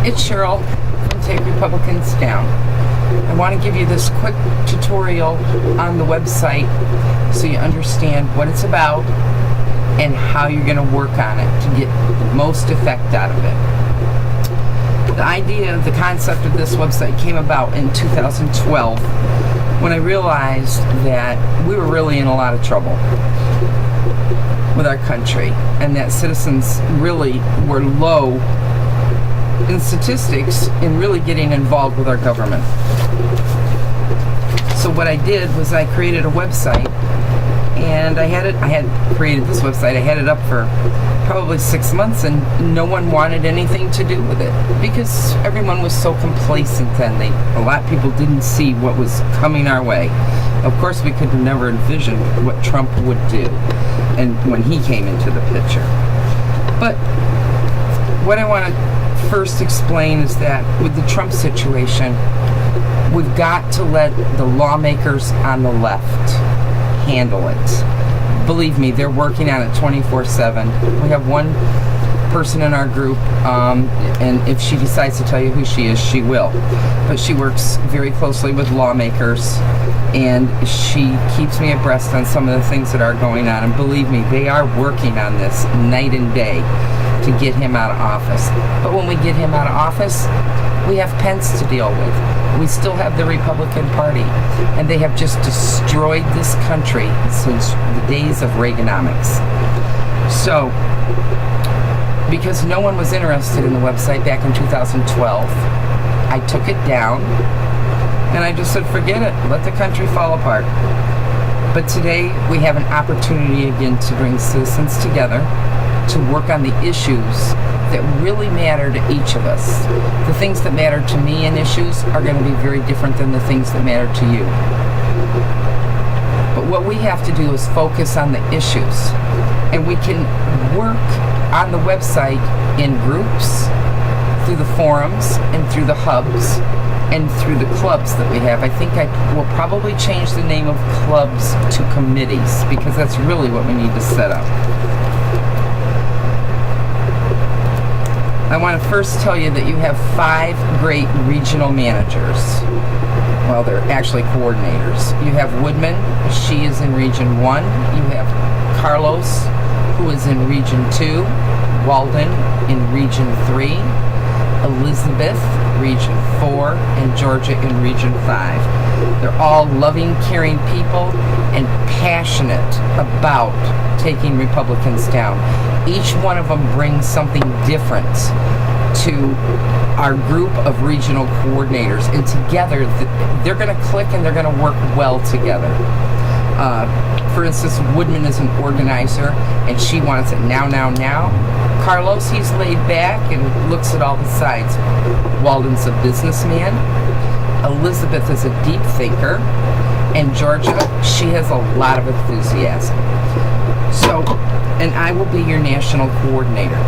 It's Cheryl from Take Republicans Down. I want to give you this quick tutorial on the website so you understand what it's about and how you're going to work on it to get the most effect out of it. The idea, the concept of this website came about in 2012 when I realized that we were really in a lot of trouble with our country and that citizens really were low in statistics in really getting involved with our government. So what I did was I created a website, and I had created this website. I had it up for probably 6 months, and no one wanted anything to do with it because everyone was so complacent then. A lot of people didn't see what was coming our way. Of course, we could have never envisioned what Trump would do and when he came into the picture. But what I want to first explain is that with the Trump situation, we've got to let the lawmakers on the left handle it. Believe me, they're working on it 24/7. We have one person in our group, and if she decides to tell you who she is, she will. But she works very closely with lawmakers, and she keeps me abreast on some of the things that are going on. And believe me, they are working on this night and day to get him out of office. But when we get him out of office, we have Pence to deal with. We still have the Republican Party, and they have just destroyed this country since the days of Reaganomics. So, because no one was interested in the website back in 2012, I took it down, and I just said, forget it, let the country fall apart. But today, we have an opportunity again to bring citizens together to work on the issues that really matter to each of us. The things that matter to me and issues are going to be very different than the things that matter to you. But what we have to do is focus on the issues. And we can work on the website in groups, through the forums, and through the hubs, and through the clubs that we have. I think I will probably change the name of clubs to committees, because that's really what we need to set up. I want to first tell you that you have 5 great regional managers. Well, they're actually coordinators. You have Woodman, she is in Region 1. You have Carlos, who is in Region 2. Walden in Region 3. Elizabeth, Region 4. And Georgia in Region 5. They're all loving, caring people and passionate about taking Republicans down. Each one of them brings something different to our group of regional coordinators, and together they're going to click and they're going to work well together. For instance, Woodman is an organizer, and she wants it now, now, now. Carlos, he's laid back and looks at all the sides. Walden's a businessman. Elizabeth is a deep thinker. And Georgia, she has a lot of enthusiasm. So, and I will be your national coordinator.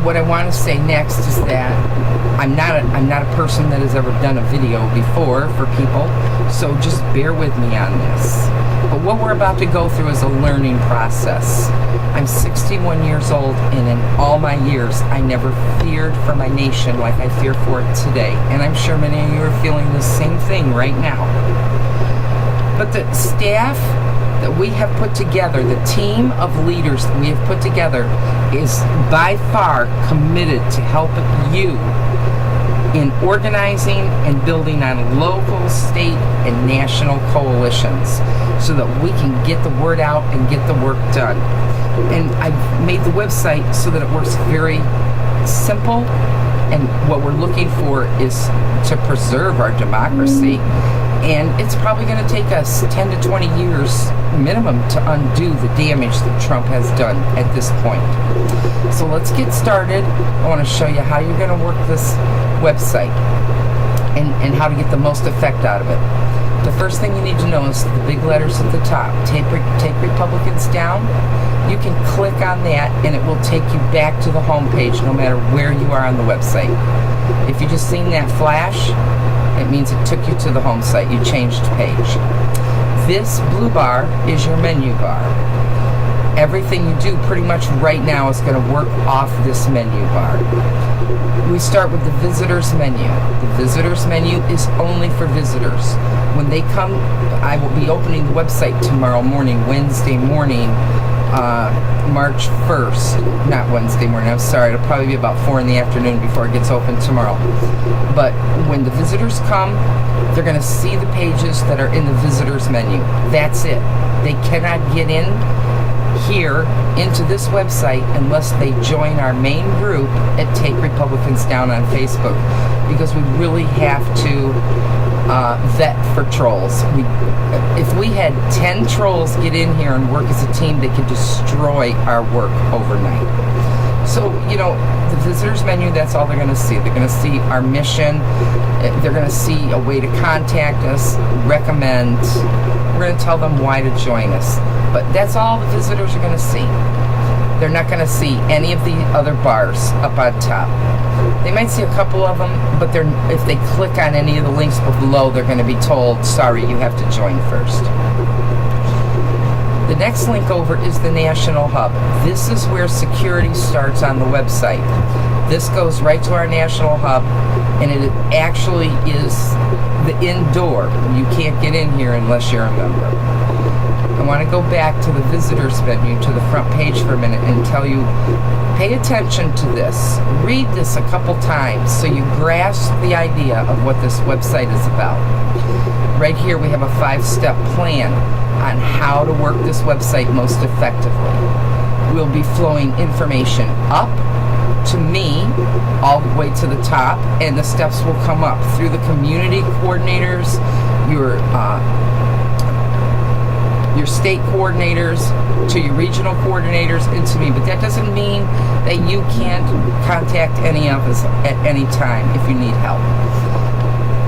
What I want to say next is that I'm not a person that has ever done a video before for people, so just bear with me on this. But what we're about to go through is a learning process. I'm 61 years old, and in all my years, I never feared for my nation like I fear for it today. And I'm sure many of you are feeling the same thing right now. But the staff that we have put together, the team of leaders that we have put together, is by far committed to help you in organizing and building on local, state, and national coalitions so that we can get the word out and get the work done. And I've made the website so that it works very simple, and what we're looking for is to preserve our democracy. And it's probably going to take us 10 to 20 years minimum to undo the damage that Trump has done at this point. So let's get started. I want to show you how you're going to work this website and how to get the most effect out of it. The first thing you need to know is the big letters at the top. Take Republicans Down. You can click on that and it will take you back to the home page no matter where you are on the website. If you just seen that flash, it means it took you to the home site. You changed page. This blue bar is your menu bar. Everything you do pretty much right now is going to work off this menu bar. We start with the visitors menu. The visitors menu is only for visitors. When they come, I will be opening the website tomorrow morning, Wednesday morning, March 1st. Not Wednesday morning, I'm sorry. It'll probably be about 4 in the afternoon before it gets open tomorrow. But when the visitors come, they're going to see the pages that are in the visitors menu. That's it. They cannot get in here into this website unless they join our main group at Take Republicans Down on Facebook, because we really have to vet for trolls. If we had 10 trolls get in here and work as a team, they could destroy our work overnight. So, the visitors menu, that's all they're going to see. They're going to see our mission. They're going to see a way to contact us, recommend. We're going to tell them why to join us. But that's all the visitors are going to see. They're not going to see any of the other bars up on top. They might see a couple of them, but if they click on any of the links below, they're going to be told, sorry, you have to join first. The next link over is the National Hub. This is where security starts on the website. This goes right to our National Hub, and it actually is the indoor. You can't get in here unless you're a member. I want to go back to the visitors menu, to the front page for a minute, and tell you, pay attention to this. Read this a couple times so you grasp the idea of what this website is about. Right here we have a 5-step plan on how to work this website most effectively. We'll be flowing information up to me all the way to the top, and the steps will come up through the community coordinators, your state coordinators, to your regional coordinators, and to me. But that doesn't mean that you can't contact any of us at any time if you need help.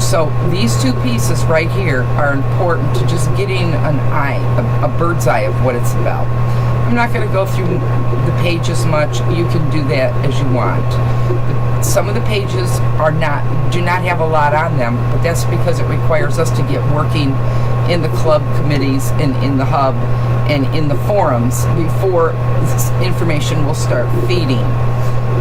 So these two pieces right here are important to just getting a bird's eye of what it's about. I'm not going to go through the pages much. You can do that as you want. Some of the pages do not have a lot on them, but that's because it requires us to get working in the club committees and in the hub and in the forums before this information will start feeding.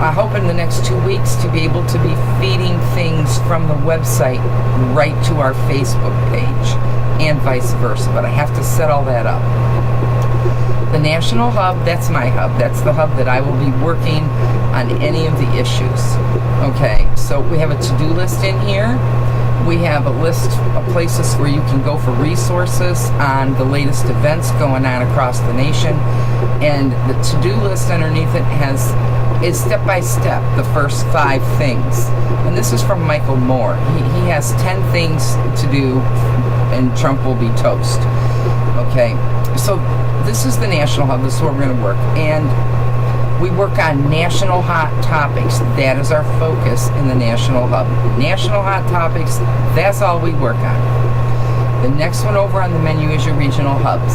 I hope in the next 2 weeks to be able to be feeding things from the website right to our Facebook page and vice versa, but I have to set all that up. The National Hub, that's my hub. That's the hub that I will be working on any of the issues. Okay, so we have a to-do list in here. We have a list of places where you can go for resources on the latest events going on across the nation. And the to-do list underneath it is step by step, the first 5 things. And this is from Michael Moore. He has 10 things to do, and Trump will be toast. Okay, so this is the National Hub. This is where we're going to work. And we work on national hot topics. That is our focus in the National Hub. National hot topics, that's all we work on. The next one over on the menu is your regional hubs.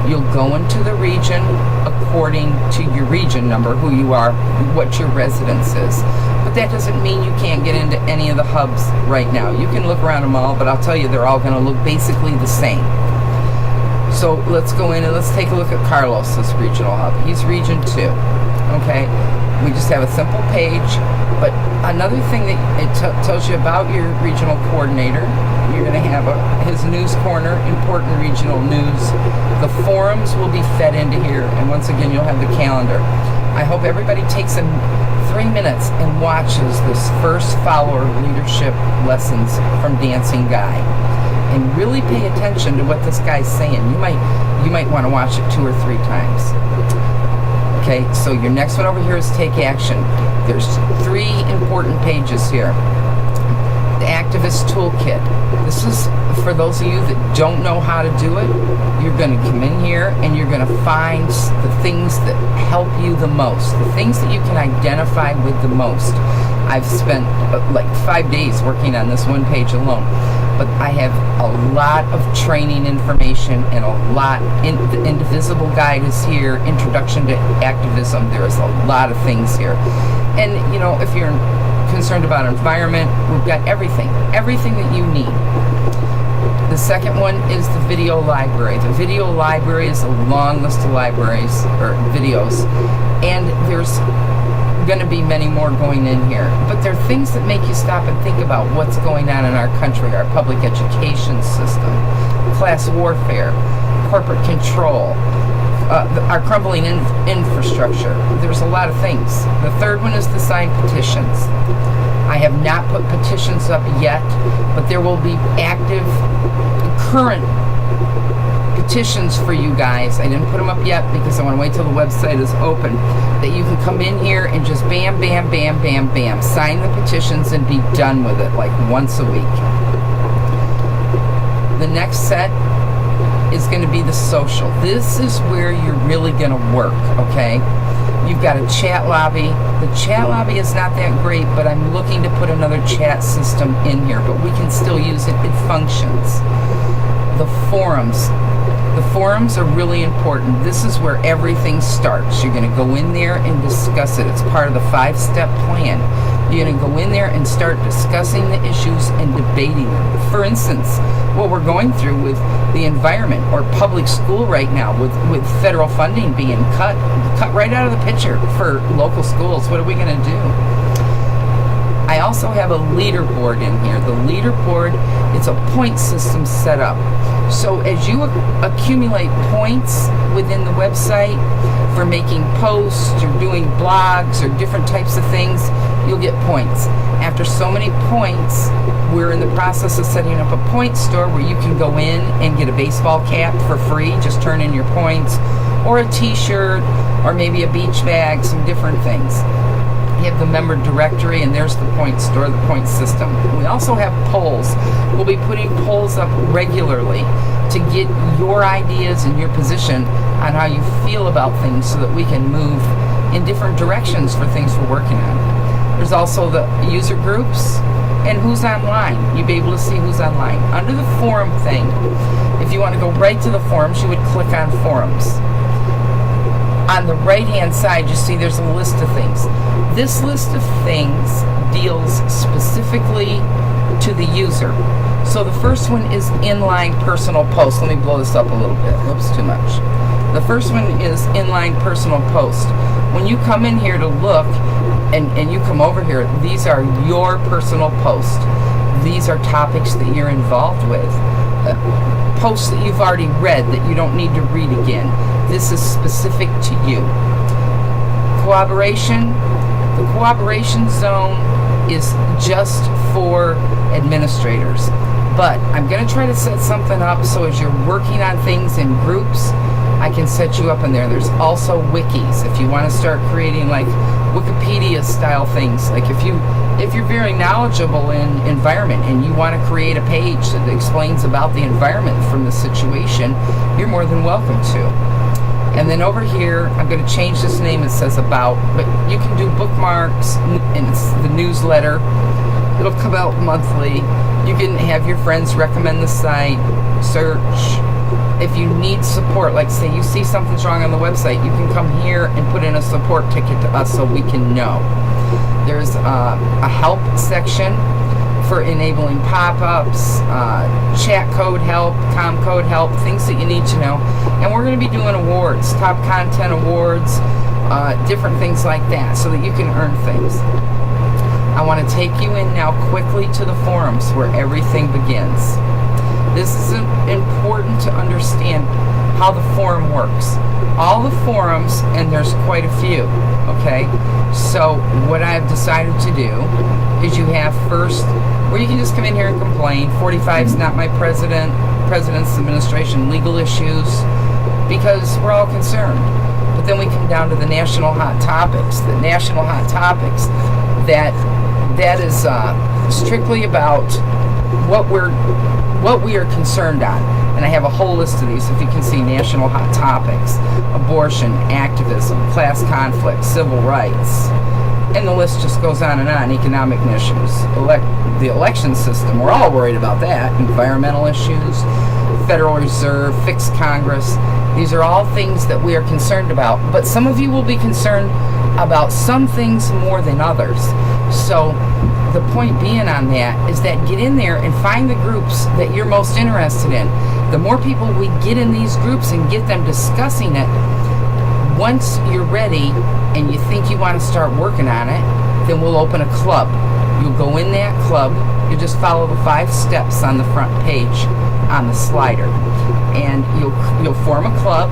You'll go into the region according to your region number, who you are, what your residence is. But that doesn't mean you can't get into any of the hubs right now. You can look around them all, but I'll tell you, they're all going to look basically the same. So let's go in and let's take a look at Carlos's regional hub. He's region 2. Okay, we just have a simple page, but another thing that it tells you about your regional coordinator, you're going to have his news corner, important regional news. The forums will be fed into here, and once again, you'll have the calendar. I hope everybody takes 3 minutes and watches this first follower leadership lessons from Dancing Guy, and really pay attention to what this guy's saying. You might want to watch it 2 or 3 times. Okay, so your next one over here is Take Action. There's 3 important pages here. The Activist Toolkit. This is for those of you that don't know how to do it. You're going to come in here and you're going to find the things that help you the most, the things that you can identify with the most. I've spent like 5 days working on this one page alone. But I have a lot of training information and a lot. The Indivisible Guide is here. Introduction to Activism. There is a lot of things here. And, if you're concerned about environment, we've got everything that you need. The second one is the video library. The video library is a long list of libraries or videos, and there's going to be many more going in here. But they're things that make you stop and think about what's going on in our country, our public education system, class warfare, corporate control, our crumbling infrastructure. There's a lot of things. The third one is the signed petitions. I have not put petitions up yet, but there will be active, current petitions for you guys. I didn't put them up yet because I want to wait till the website is open, that you can come in here and just bam, bam, bam, bam, bam, sign the petitions and be done with it, like once a week. The next set is going to be the social. This is where you're really going to work, okay? You've got a chat lobby. The chat lobby is not that great, but I'm looking to put another chat system in here, but we can still use it. It functions. The forums. The forums are really important. This is where everything starts. You're going to go in there and discuss it. It's part of the 5-step plan. You're going to go in there and start discussing the issues and debating them. For instance, what we're going through with the environment or public school right now, with federal funding being cut right out of the picture for local schools. What are we going to do? I also have a leaderboard in here. The leaderboard, it's a point system set up. So as you accumulate points within the website for making posts or doing blogs or different types of things, you'll get points. After so many points, we're in the process of setting up a point store where you can go in and get a baseball cap for free. Just turn in your points, or a t-shirt, or maybe a beach bag, some different things. You have the member directory, and there's the point store, the point system. We also have polls. We'll be putting polls up regularly to get your ideas and your position on how you feel about things so that we can move in different directions for things we're working on. There's also the user groups and who's online. You'll be able to see who's online. Under the forum thing, if you want to go right to the forums, you would click on forums. On the right-hand side, you see there's a list of things. This list of things deals specifically to the user. So the first one is inline personal post. Let me blow this up a little bit. Whoops, too much. The first one is inline personal post. When you come in here to look, and you come over here, these are your personal posts. These are topics that you're involved with. Posts that you've already read that you don't need to read again. This is specific to you. Cooperation. The cooperation zone is just for administrators. But I'm going to try to set something up so as you're working on things in groups, I can set you up in there. There's also wikis. If you want to start creating like Wikipedia style things, like if you're very knowledgeable in environment and you want to create a page that explains about the environment from the situation, you're more than welcome to. And then over here, I'm going to change this name. It says about, but you can do bookmarks, and it's the newsletter. It'll come out monthly. You can have your friends recommend the site, search. If you need support, like say you see something's wrong on the website, you can come here and put in a support ticket to us so we can know. There's a help section for enabling pop-ups, chat code help, com code help, things that you need to know. And we're going to be doing awards, top content awards, different things like that, so that you can earn things. I want to take you in now quickly to the forums where everything begins. This is important to understand how the forum works. All the forums, and there's quite a few, okay? So what I've decided to do is you have first, where you can just come in here and complain. 45 is not my president's administration, legal issues, because we're all concerned. But then we come down to the national hot topics. The national hot topics, that is strictly about what we are concerned on. And I have a whole list of these. If you can see, national hot topics, abortion, activism, class conflict, civil rights, and the list just goes on and on. Economic issues, the election system, we're all worried about that. Environmental issues, Federal Reserve, fix Congress. These are all things that we are concerned about. But some of you will be concerned about some things more than others. So the point being on that is that get in there and find the groups that you're most interested in. The more people we get in these groups and get them discussing it, once you're ready and you think you want to start working on it, then we'll open a club. You'll go in that club. You just follow the 5 steps on the front page on the slider, and you'll form a club.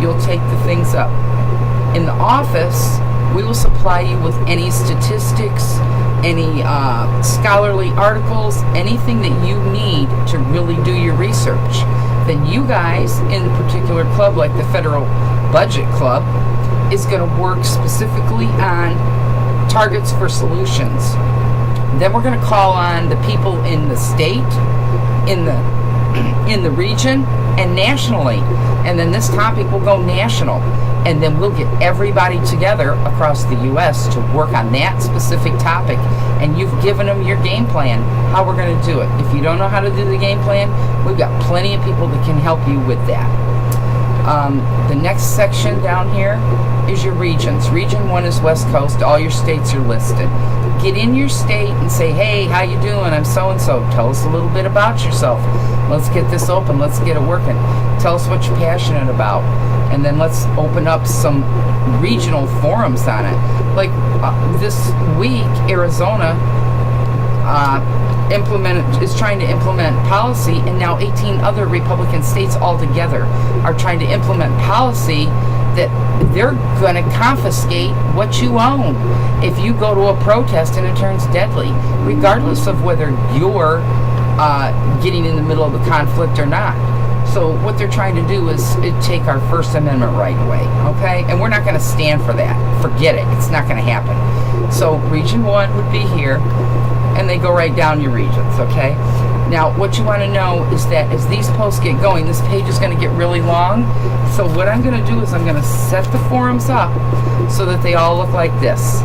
You'll take the things up. In the office, we will supply you with any statistics, any scholarly articles, anything that you need to really do your research. Then you guys in a particular club, like the Federal Budget Club, is going to work specifically on targets for solutions. Then we're going to call on the people in the state, in the region, and nationally. And then this topic will go national. And then we'll get everybody together across the U.S. to work on that specific topic. And you've given them your game plan, how we're going to do it. If you don't know how to do the game plan, we've got plenty of people that can help you with that. The next section down here is your regions. Region 1 is West Coast. All your states are listed. Get in your state and say, hey, how you doing? I'm so-and-so. Tell us a little bit about yourself. Let's get this open. Let's get it working. Tell us what you're passionate about. And then let's open up some regional forums on it. Like this week, Arizona is trying to implement policy, and now 18 other Republican states altogether are trying to implement policy that they're going to confiscate what you own if you go to a protest and it turns deadly, regardless of whether you're getting in the middle of the conflict or not. So what they're trying to do is take our First Amendment right away, okay? And we're not going to stand for that. Forget it. It's not going to happen. So Region 1 would be here, and they go right down your regions, okay? Now, what you want to know is that as these posts get going, this page is going to get really long. So what I'm going to do is I'm going to set the forums up so that they all look like this.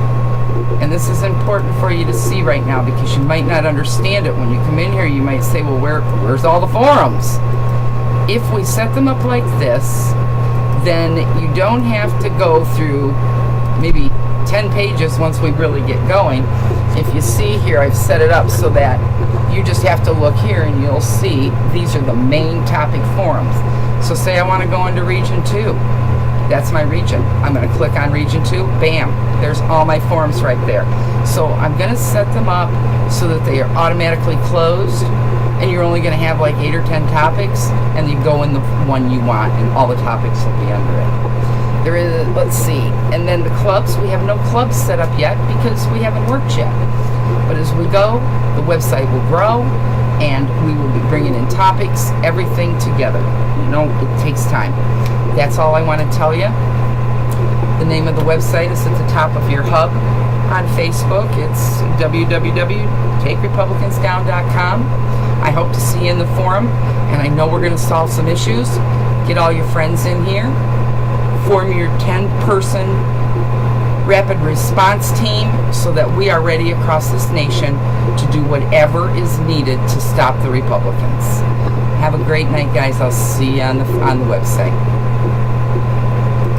And this is important for you to see right now because you might not understand it. When you come in here, you might say, well, where's all the forums? If we set them up like this, then you don't have to go through maybe 10 pages once we really get going. If you see here, I've set it up so that you just have to look here and you'll see these are the main topic forums. So say I want to go into Region 2. That's my region. I'm going to click on Region 2. Bam. There's all my forums right there. So I'm going to set them up so that they are automatically closed, and you're only going to have like 8 or 10 topics, and you go in the one you want, and all the topics will be under it. There is, let's see, and then the clubs, we have no clubs set up yet because we haven't worked yet. But as we go, the website will grow, and we will be bringing in topics, everything together. You know, it takes time. That's all I want to tell you. The name of the website is at the top of your hub. On Facebook, it's www.takerepublicansdown.com. I hope to see you in the forum, and I know we're going to solve some issues. Get all your friends in here. Form your 10-person rapid response team so that we are ready across this nation to do whatever is needed to stop the Republicans. Have a great night, guys. I'll see you on the website.